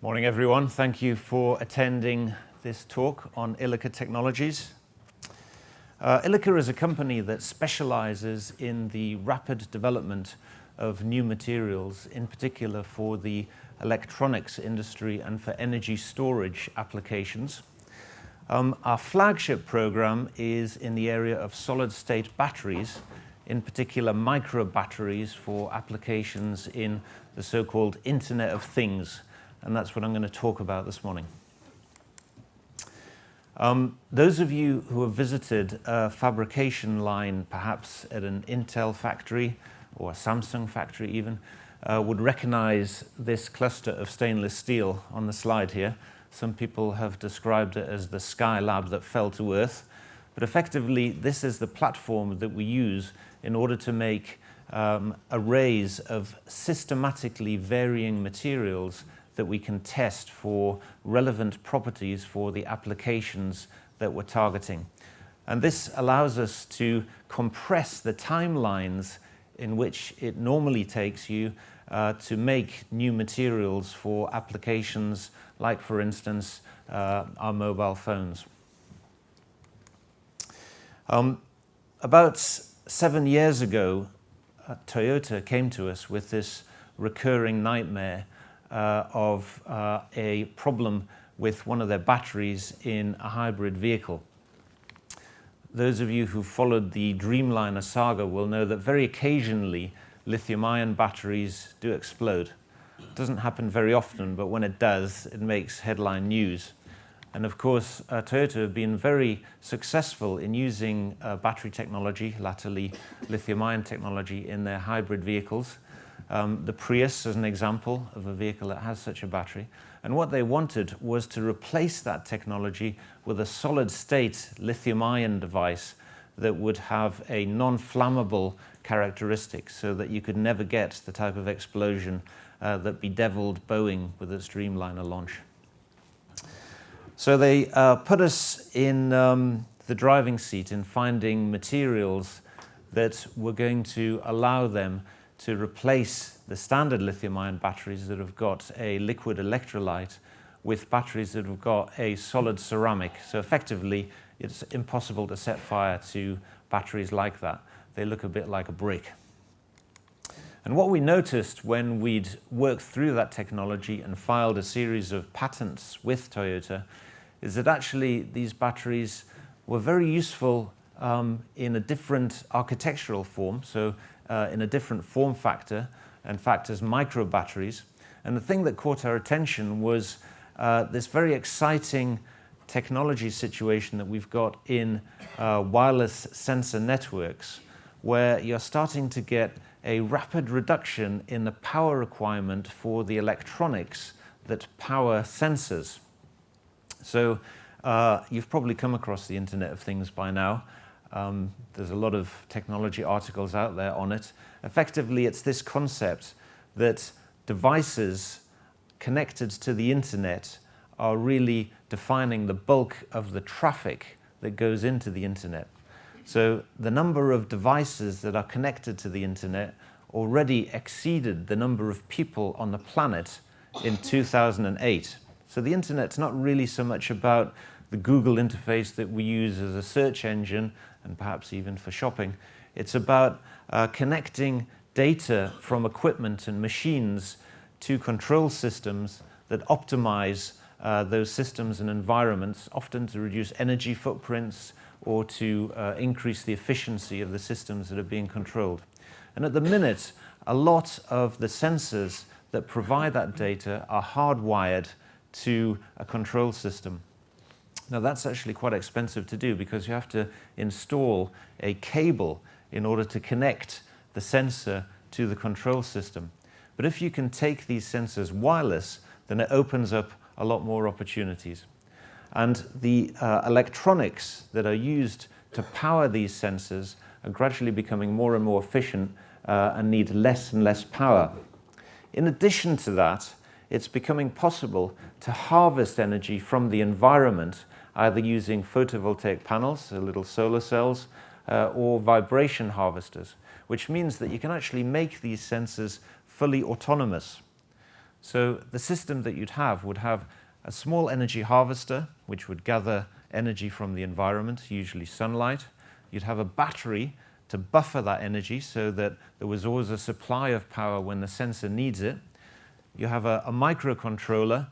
Morning everyone, thank you for attending this talk on Ilika technologies. Ilika is a company that specializes in the rapid development of new materials, in particular for the electronics industry and for energy storage applications. Our flagship program is in the area of solid-state batteries, in particular micro batteries for applications in the so-called Internet of Things. And that's what I'm going to talk about this morning. Those of you who have visited a fabrication line, perhaps at an Intel factory or a Samsung factory even, would recognize this cluster of stainless steel on the slide here. Some people have described it as the sky lab that fell to earth. But effectively, this is the platform that we use in order to make arrays of systematically varying materials that we can test for relevant properties for the applications that we're targeting. And this allows us to compress the timelines in which it normally takes you to make new materials for applications like, for instance, our mobile phones. About 7 years ago, Toyota came to us with this recurring nightmare of a problem with one of their batteries in a hybrid vehicle. Those of you who followed the Dreamliner saga will know that very occasionally lithium-ion batteries do explode. It doesn't happen very often, but when it does, it makes headline news. And of course, Toyota have been very successful in using battery technology, latterly lithium-ion technology, in their hybrid vehicles. The Prius is an example of a vehicle that has such a battery. And what they wanted was to replace that technology with a solid-state lithium-ion device that would have a non-flammable characteristic so that you could never get the type of explosion that bedeviled Boeing with its Dreamliner launch. So they put us in the driving seat in finding materials that were going to allow them to replace the standard lithium-ion batteries that have got a liquid electrolyte with batteries that have got a solid ceramic. So effectively, it's impossible to set fire to batteries like that. They look a bit like a brick. And what we noticed when we'd worked through that technology and filed a series of patents with Toyota is that actually these batteries were very useful in a different architectural form, so in a different form factor, in fact as micro batteries. And the thing that caught our attention was this very exciting technology situation that we've got in wireless sensor networks, where you're starting to get a rapid reduction in the power requirement for the electronics that power sensors. So you've probably come across the Internet of Things by now. There's a lot of technology articles out there on it. Effectively, it's this concept that devices connected to the internet are really defining the bulk of the traffic that goes into the internet. So the number of devices that are connected to the internet already exceeded the number of people on the planet in 2008. So the internet's not really so much about the Google interface that we use as a search engine and perhaps even for shopping. It's about connecting data from equipment and machines to control systems that optimize those systems and environments, often to reduce energy footprints or to increase the efficiency of the systems that are being controlled. And at the minute, a lot of the sensors that provide that data are hardwired to a control system. Now that's actually quite expensive to do because you have to install a cable in order to connect the sensor to the control system. But if you can take these sensors wireless, then it opens up a lot more opportunities. And the electronics that are used to power these sensors are gradually becoming more and more efficient and need less and less power. In addition to that, it's becoming possible to harvest energy from the environment, either using photovoltaic panels, so little solar cells, or vibration harvesters, which means that you can actually make these sensors fully autonomous. So the system that you'd have would have a small energy harvester, which would gather energy from the environment, usually sunlight. You'd have a battery to buffer that energy so that there was always a supply of power when the sensor needs it. You have a microcontroller,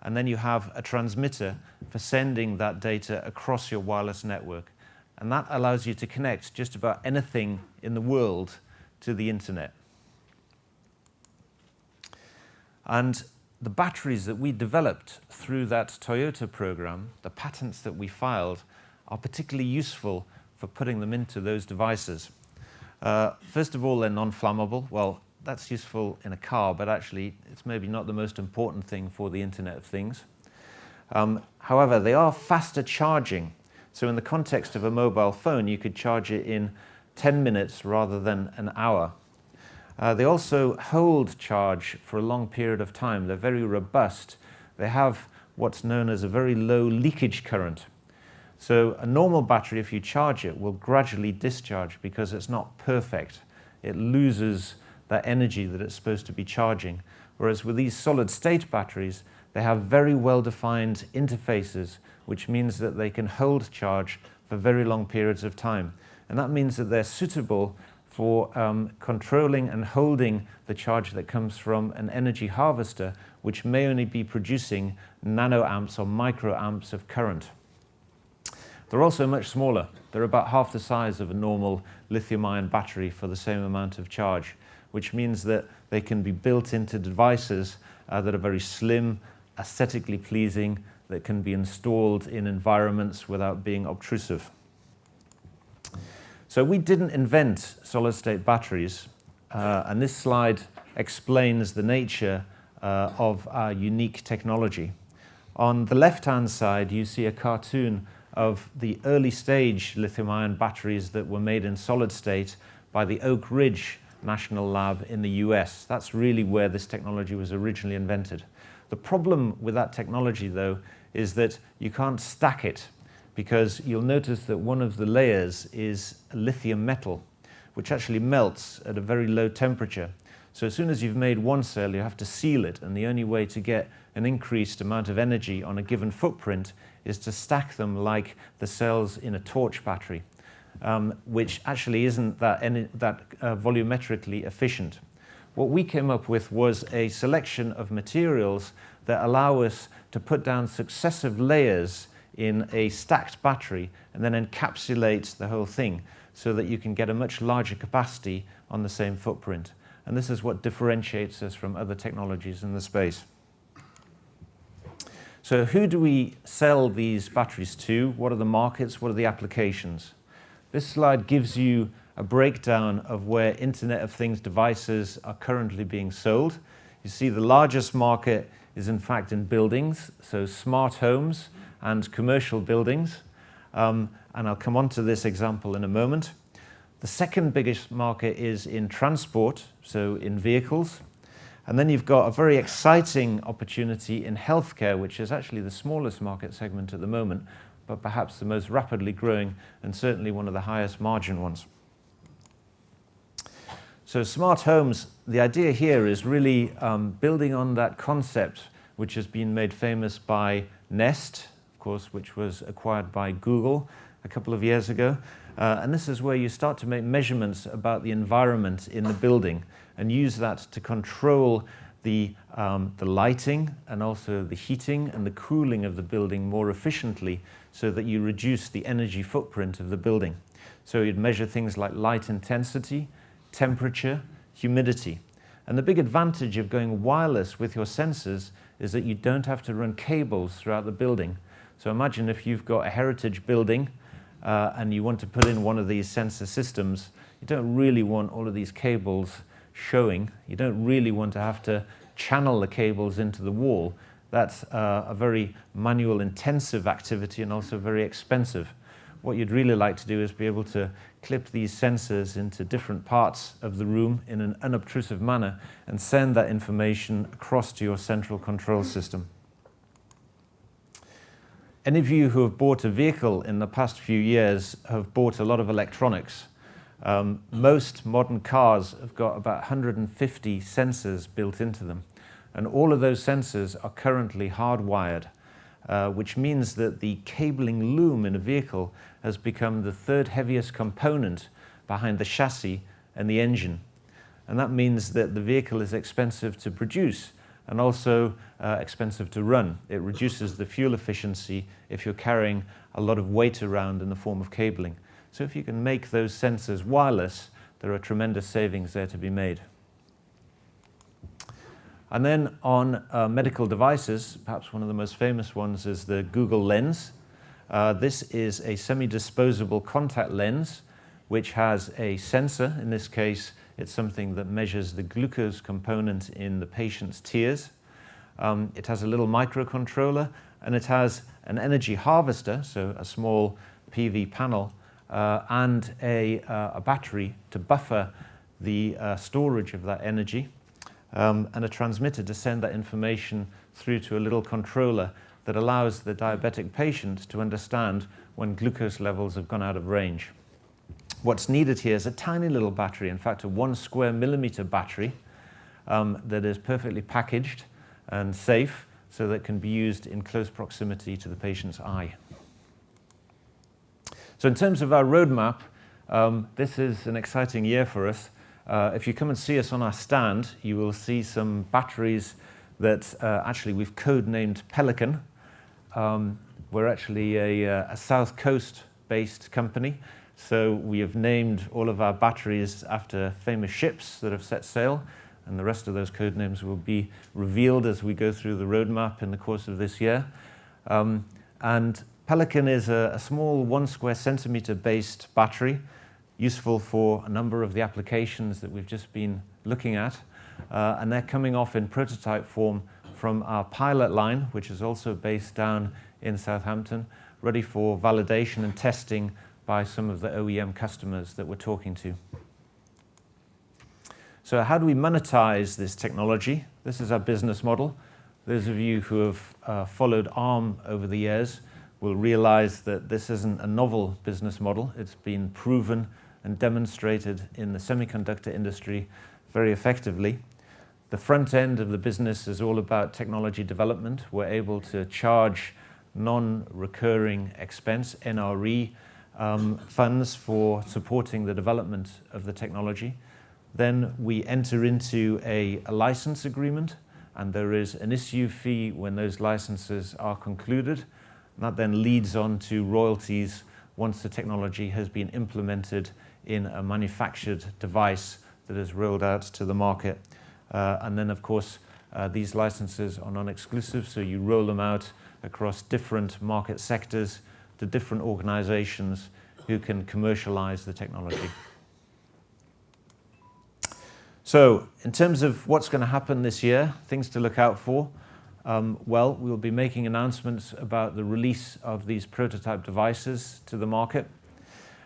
and then you have a transmitter for sending that data across your wireless network. And that allows you to connect just about anything in the world to the internet. And the batteries that we developed through that Toyota program, the patents that we filed, are particularly useful for putting them into those devices. First of all, they're non-flammable. Well, that's useful in a car, but actually it's maybe not the most important thing for the Internet of Things. However, they are faster charging. So in the context of a mobile phone, you could charge it in 10 minutes rather than an hour. They also hold charge for a long period of time. They're very robust. They have what's known as a very low leakage current. So a normal battery, if you charge it, will gradually discharge because it's not perfect. It loses that energy that it's supposed to be charging. Whereas with these solid-state batteries, they have very well-defined interfaces, which means that they can hold charge for very long periods of time. And that means that they're suitable for controlling and holding the charge that comes from an energy harvester, which may only be producing nanoamps or microamps of current. They're also much smaller. They're about half the size of a normal lithium-ion battery for the same amount of charge, which means that they can be built into devices that are very slim, aesthetically pleasing, that can be installed in environments without being obtrusive. So we didn't invent solid-state batteries, and this slide explains the nature of our unique technology. On the left-hand side, you see a cartoon of the early-stage lithium-ion batteries that were made in solid-state by the Oak Ridge National Lab in the US. That's really where this technology was originally invented. The problem with that technology, though, is that you can't stack it, because you'll notice that one of the layers is a lithium metal, which actually melts at a very low temperature. So as soon as you've made one cell, you have to seal it, and the only way to get an increased amount of energy on a given footprint is to stack them like the cells in a torch battery, which actually isn't that volumetrically efficient. What we came up with was a selection of materials that allow us to put down successive layers in a stacked battery and then encapsulate the whole thing so that you can get a much larger capacity on the same footprint. And this is what differentiates us from other technologies in the space. So who do we sell these batteries to? What are the markets? What are the applications? This slide gives you a breakdown of where Internet of Things devices are currently being sold. You see the largest market is in fact in buildings, so smart homes and commercial buildings. And I'll come on to this example in a moment. The second biggest market is in transport, so in vehicles. And then you've got a very exciting opportunity in healthcare, which is actually the smallest market segment at the moment, but perhaps the most rapidly growing and certainly one of the highest margin ones. So smart homes, the idea here is really building on that concept which has been made famous by Nest, of course, which was acquired by Google a couple of years ago. And this is where you start to make measurements about the environment in the building and use that to control the lighting and also the heating and the cooling of the building more efficiently so that you reduce the energy footprint of the building. So you'd measure things like light intensity, temperature, humidity. And the big advantage of going wireless with your sensors is that you don't have to run cables throughout the building. So imagine if you've got a heritage building and you want to put in one of these sensor systems, you don't really want all of these cables showing. You don't really want to have to channel the cables into the wall. That's a very manual intensive activity and also very expensive. What you'd really like to do is be able to clip these sensors into different parts of the room in an unobtrusive manner and send that information across to your central control system. Any of you who have bought a vehicle in the past few years have bought a lot of electronics. Most modern cars have got about 150 sensors built into them. And all of those sensors are currently hardwired, which means that the cabling loom in a vehicle has become the third heaviest component behind the chassis and the engine. And that means that the vehicle is expensive to produce and also expensive to run. It reduces the fuel efficiency if you're carrying a lot of weight around in the form of cabling. So if you can make those sensors wireless, there are tremendous savings there to be made. And then on medical devices, perhaps one of the most famous ones is the Google Lens. This is a semi-disposable contact lens which has a sensor. In this case, it's something that measures the glucose component in the patient's tears. It has a little microcontroller, and it has an energy harvester, so a small PV panel, and a battery to buffer the storage of that energy, and a transmitter to send that information through to a little controller that allows the diabetic patient to understand when glucose levels have gone out of range. What's needed here is a tiny little battery, in fact a 1 square millimeter battery that is perfectly packaged and safe so that it can be used in close proximity to the patient's eye. So in terms of our roadmap, this is an exciting year for us. If you come and see us on our stand, you will see some batteries that actually we've code-named Pelican. We're actually a South Coast-based company. So we have named all of our batteries after famous ships that have set sail, and the rest of those code names will be revealed as we go through the roadmap in the course of this year. And Pelican is a small 1 square centimeter based battery, useful for a number of the applications that we've just been looking at. And they're coming off in prototype form from our pilot line, which is also based down in Southampton, ready for validation and testing by some of the OEM customers that we're talking to. So how do we monetize this technology? This is our business model. Those of you who have followed ARM over the years will realize that this isn't a novel business model. It's been proven and demonstrated in the semiconductor industry very effectively. The front end of the business is all about technology development. We're able to charge non-recurring expense, NRE, funds for supporting the development of the technology. Then we enter into a license agreement, and there is an issue fee when those licenses are concluded. And that then leads on to royalties once the technology has been implemented in a manufactured device that is rolled out to the market. And then, of course, these licenses are non-exclusive, so you roll them out across different market sectors to different organizations who can commercialize the technology. So, in terms of what's going to happen this year, things to look out for, well, we'll be making announcements about the release of these prototype devices to the market,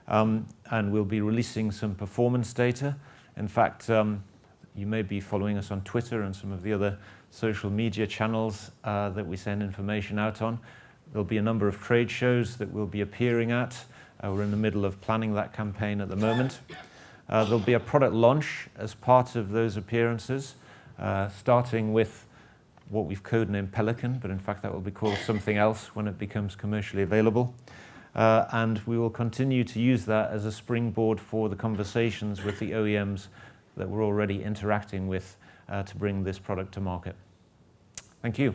and we'll be releasing some performance data. In fact, you may be following us on Twitter and some of the other social media channels that we send information out on. There'll be a number of trade shows that we'll be appearing at. We're in the middle of planning that campaign at the moment. There'll be a product launch as part of those appearances, starting with what we've codenamed Pelican, but in fact that will be called something else when it becomes commercially available. And we will continue to use that as a springboard for the conversations with the OEMs that we're already interacting with to bring this product to market. Thank you.